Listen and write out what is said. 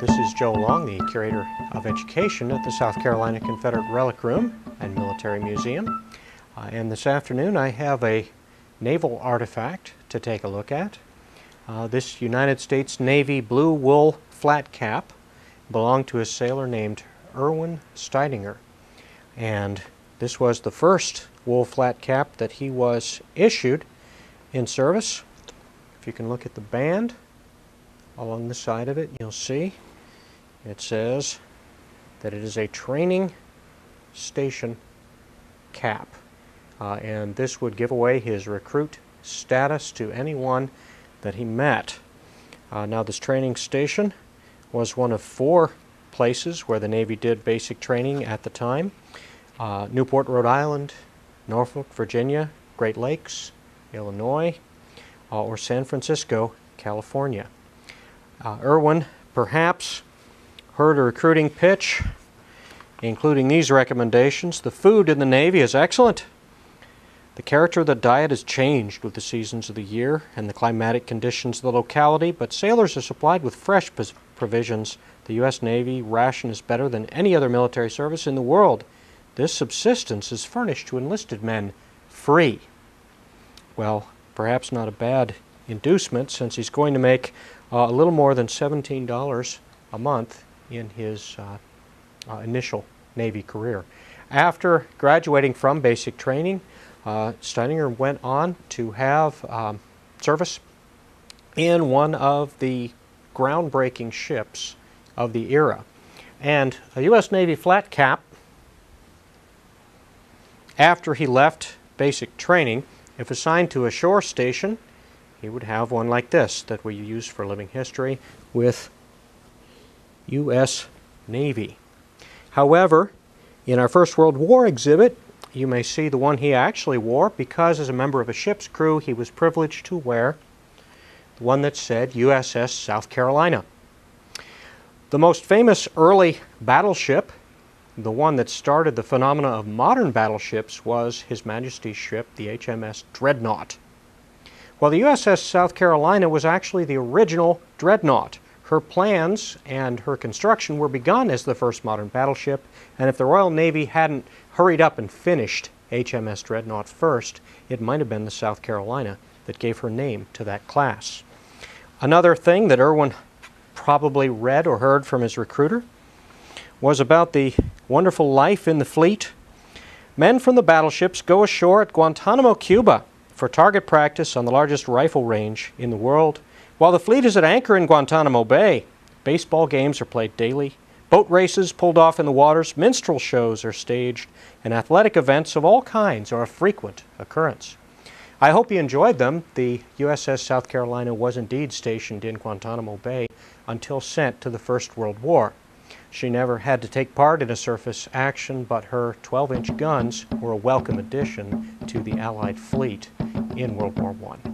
This is Joe Long, the Curator of Education at the South Carolina Confederate Relic Room and Military Museum. And this afternoon I have a naval artifact to take a look at. This United States Navy blue wool flat cap belonged to a sailor named Erwin Steidinger. And this was the first wool flat cap that he was issued in service. If you can look at the band along the side of it, you'll see it says that it is a training station cap. And this would give away his recruit status to anyone that he met. Now this training station was one of 4 places where the Navy did basic training at the time. Newport, Rhode Island, Norfolk, Virginia, Great Lakes, Illinois, or San Francisco, California. Erwin perhaps heard a recruiting pitch, including these recommendations. The food in the Navy is excellent. The character of the diet has changed with the seasons of the year and the climatic conditions of the locality, but sailors are supplied with fresh provisions. The U.S. Navy ration is better than any other military service in the world. This subsistence is furnished to enlisted men free. Well, perhaps not a bad inducement, since he's going to make a little more than $17 a month in his initial Navy career. After graduating from basic training, Steidinger went on to have service in one of the groundbreaking ships of the era. And a U.S. Navy flat cap, after he left basic training, if assigned to a shore station, he would have one like this that we use for living history with U.S. Navy. However, in our First World War exhibit, you may see the one he actually wore, because as a member of a ship's crew he was privileged to wear the one that said USS South Carolina. The most famous early battleship, the one that started the phenomena of modern battleships, was His Majesty's ship, the HMS Dreadnought. Well, the USS South Carolina was actually the original Dreadnought. Her plans and her construction were begun as the first modern battleship, and if the Royal Navy hadn't hurried up and finished HMS Dreadnought first, it might have been the South Carolina that gave her name to that class. Another thing that Erwin probably read or heard from his recruiter was about the wonderful life in the fleet. Men from the battleships go ashore at Guantanamo, Cuba, for target practice on the largest rifle range in the world. While the fleet is at anchor in Guantanamo Bay, baseball games are played daily, boat races pulled off in the waters, minstrel shows are staged, and athletic events of all kinds are a frequent occurrence. I hope you enjoyed them. The USS South Carolina was indeed stationed in Guantanamo Bay until sent to the First World War. She never had to take part in a surface action, but her 12-inch guns were a welcome addition to the Allied fleet in World War I.